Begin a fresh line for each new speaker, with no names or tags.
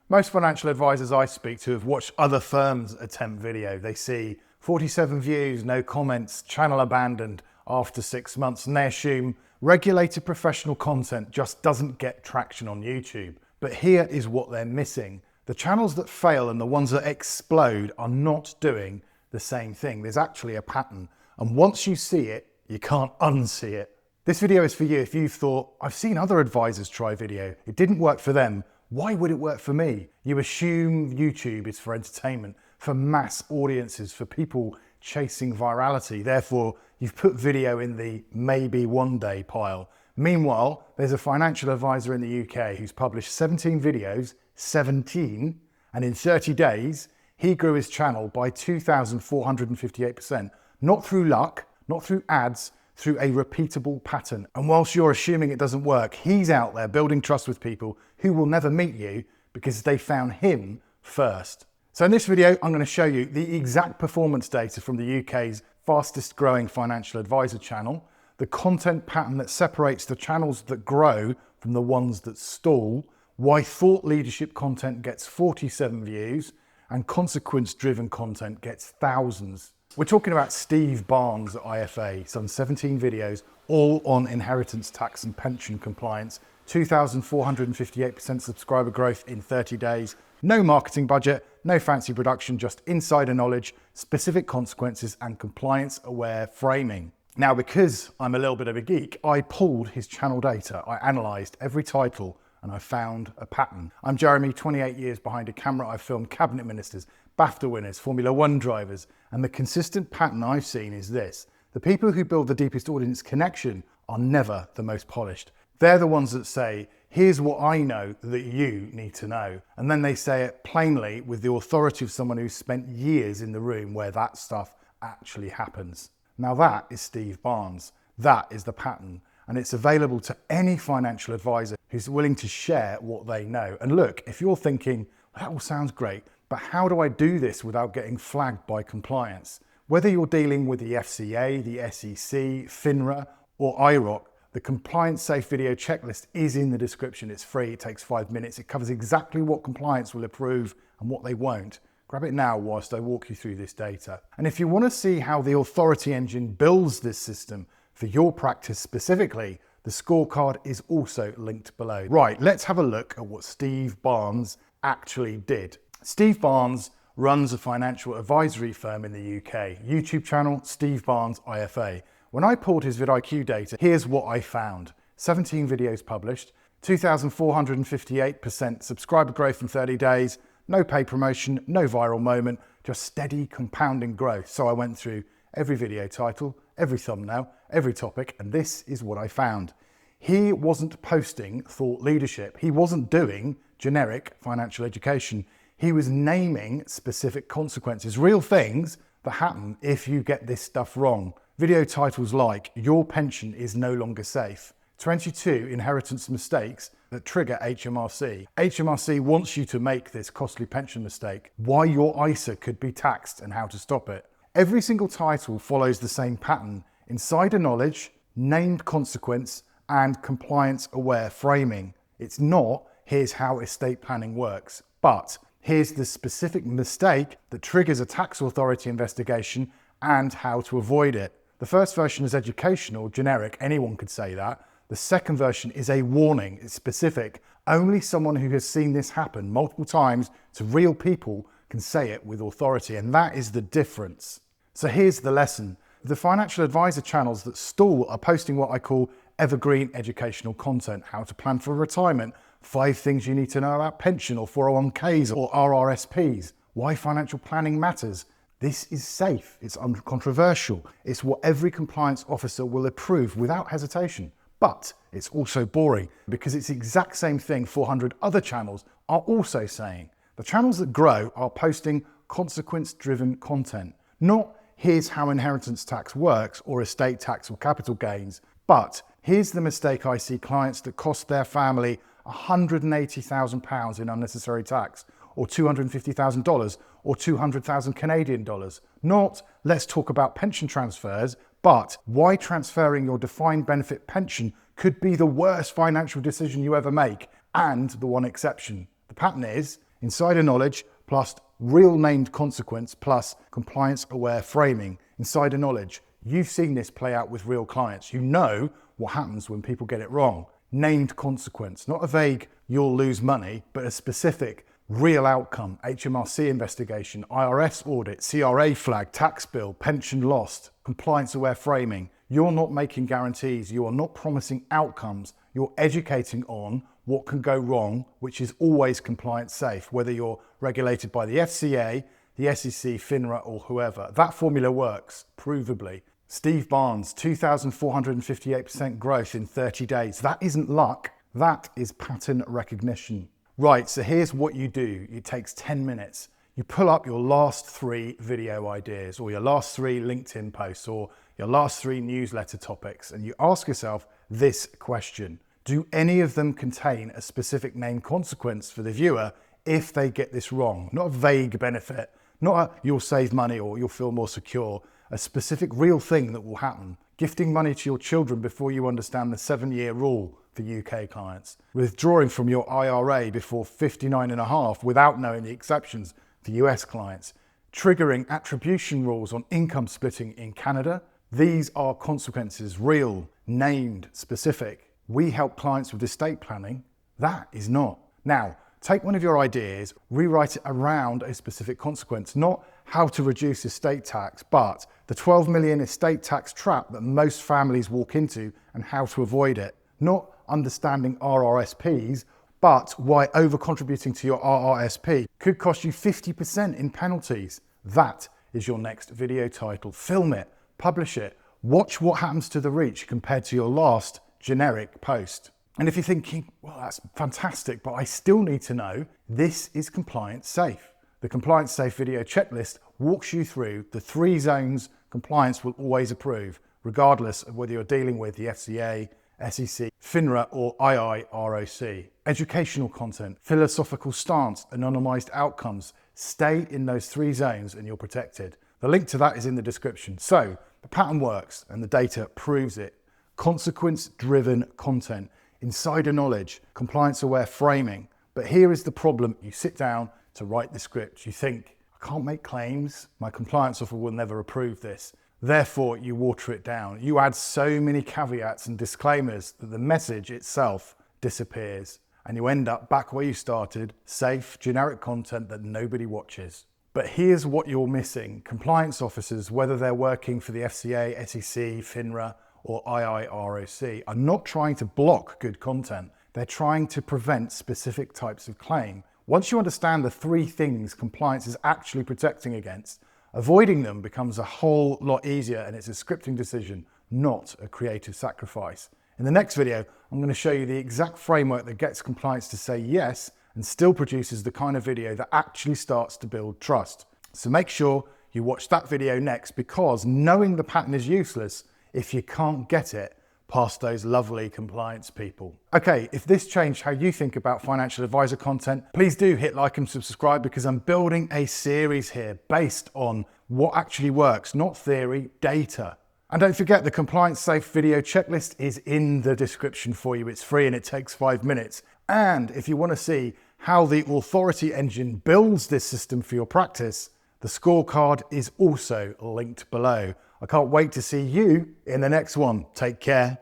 Most financial advisors I speak to have watched other firms attempt video. They see 47 views, no comments, channel abandoned after 6 months, and they assume regulated professional content just doesn't get traction on YouTube. But here is what they're missing. The channels that fail and the ones that explode are not doing the same thing. There's actually a pattern, and once you see it, you can't unsee it. This video is for you if you've thought, I've seen other advisors try video, it didn't work for them. Why would it work for me? You assume YouTube is for entertainment, for mass audiences, for people chasing virality. Therefore, you've put video in the maybe one day pile. Meanwhile, there's a financial advisor in the UK who's published 17 videos, 17, and in 30 days, he grew his channel by 2,458%. Not through luck, not through ads, through a repeatable pattern. And whilst you're assuming it doesn't work, he's out there building trust with people who will never meet you because they found him first. So in this video, I'm going to show you the exact performance data from the UK's fastest growing financial advisor channel, the content pattern that separates the channels that grow from the ones that stall, why thought leadership content gets 47 views and consequence-driven content gets thousands. We're talking about Steve Barnes at IFA, some 17 videos, all on inheritance tax and pension compliance, 2,458% subscriber growth in 30 days, no marketing budget, no fancy production, just insider knowledge, specific consequences and compliance-aware framing. Now, because I'm a little bit of a geek, I pulled his channel data, I analysed every title, and I found a pattern. I'm Jeremy, 28 years behind a camera. I've filmed cabinet ministers, BAFTA winners, Formula One drivers, and the consistent pattern I've seen is this. The people who build the deepest audience connection are never the most polished. They're the ones that say, here's what I know that you need to know. And then they say it plainly with the authority of someone who's spent years in the room where that stuff actually happens. Now that is Steve Barnes. That is the pattern. And it's available to any financial advisor who's willing to share what they know. And look, if you're thinking, that all sounds great, but how do I do this without getting flagged by compliance? Whether you're dealing with the FCA, the SEC, FINRA, or IROC, the Compliance Safe Video Checklist is in the description. It's free, it takes 5 minutes. It covers exactly what compliance will approve and what they won't. Grab it now whilst I walk you through this data. And if you want to see how the authority engine builds this system for your practice specifically, the scorecard is also linked below. Right, let's have a look at what Steve Barnes actually did. Steve Barnes runs a financial advisory firm in the UK. YouTube channel, Steve Barnes IFA. When I pulled his vidIQ data, here's what I found. 17 videos published, 2,458% subscriber growth in 30 days, no paid promotion, no viral moment, just steady compounding growth. So I went through every video title, every thumbnail, every topic, and this is what I found. He wasn't posting thought leadership. He wasn't doing generic financial education. He was naming specific consequences, real things that happen if you get this stuff wrong. Video titles like, your pension is no longer safe. 22 inheritance mistakes that trigger HMRC. HMRC wants you to make this costly pension mistake. Why your ISA could be taxed and how to stop it. Every single title follows the same pattern: insider knowledge, named consequence, and compliance-aware framing. It's not, here's how estate planning works, but here's the specific mistake that triggers a tax authority investigation and how to avoid it. The first version is educational, generic, anyone could say that. The second version is a warning, it's specific. Only someone who has seen this happen multiple times to real people can say it with authority, and that is the difference. So here's the lesson. The financial advisor channels that stall are posting what I call evergreen educational content: how to plan for retirement, 5 things you need to know about pension or 401ks or RRSPs, why financial planning matters. This is safe, it's uncontroversial, it's what every compliance officer will approve without hesitation. But it's also boring because it's the exact same thing 400 other channels are also saying. The channels that grow are posting consequence-driven content, not here's how inheritance tax works or estate tax or capital gains, but here's the mistake I see clients that cost their family £180,000 in unnecessary tax, or $250,000, or 200,000 Canadian dollars. Not let's talk about pension transfers, but why transferring your defined benefit pension could be the worst financial decision you ever make, and the one exception. The pattern is, Insider knowledge plus real named consequence plus compliance-aware framing. Insider knowledge. You've seen this play out with real clients. You know what happens when people get it wrong. Named consequence, not a vague you'll lose money, but a specific real outcome. HMRC investigation, IRS audit, CRA flag, tax bill, pension lost, compliance-aware framing. You're not making guarantees. You are not promising outcomes. You're educating on what can go wrong, which is always compliance safe, whether you're regulated by the FCA, the SEC, FINRA, or whoever. That formula works, provably. Steve Barnes, 2,458% growth in 30 days. That isn't luck, that is pattern recognition. Right, so here's what you do. It takes 10 minutes. You pull up your last 3 video ideas, or your last 3 LinkedIn posts, or your last 3 newsletter topics, and you ask yourself this question. Do any of them contain a specific named consequence for the viewer if they get this wrong? Not a vague benefit, not a you'll save money or you'll feel more secure, a specific real thing that will happen. Gifting money to your children before you understand the 7-year rule for UK clients. Withdrawing from your IRA before 59 and a half without knowing the exceptions for US clients. Triggering attribution rules on income splitting in Canada. These are consequences, real, named, specific. We help clients with estate planning. That is not. Now, take one of your ideas, rewrite it around a specific consequence, not how to reduce estate tax, but the 12 million estate tax trap that most families walk into and how to avoid it. Not understanding RRSPs, but why over-contributing to your RRSP could cost you 50% in penalties. That is your next video title. Film it, publish it, watch what happens to the reach compared to your last generic post. And if you're thinking, well, that's fantastic, but I still need to know, this is compliance safe. The compliance safe video checklist walks you through the 3 zones compliance will always approve, regardless of whether you're dealing with the FCA, SEC, FINRA, or IIROC. Educational content, philosophical stance, anonymized outcomes. Stay in those 3 zones and you're protected. The link to that is in the description. So the pattern works and the data proves it. Consequence-driven content, insider knowledge, compliance-aware framing. But here is the problem. You sit down to write the script. You think, I can't make claims. My compliance officer will never approve this. Therefore, you water it down. You add so many caveats and disclaimers that the message itself disappears. And you end up back where you started, safe, generic content that nobody watches. But here's what you're missing. Compliance officers, whether they're working for the FCA, SEC, FINRA, or IIROC, are not trying to block good content. They're trying to prevent specific types of claim. Once you understand the 3 things compliance is actually protecting against, avoiding them becomes a whole lot easier, and it's a scripting decision, not a creative sacrifice. In the next video, I'm going to show you the exact framework that gets compliance to say yes and still produces the kind of video that actually starts to build trust. So make sure you watch that video next, because knowing the pattern is useless if you can't get it past those lovely compliance people. Okay, if this changed how you think about financial advisor content, please do hit like and subscribe, because I'm building a series here based on what actually works, not theory, data. And don't forget, the compliance safe video checklist is in the description for you. It's free and it takes 5 minutes. And if you want to see how the authority engine builds this system for your practice, the scorecard is also linked below. I can't wait to see you in the next one. Take care.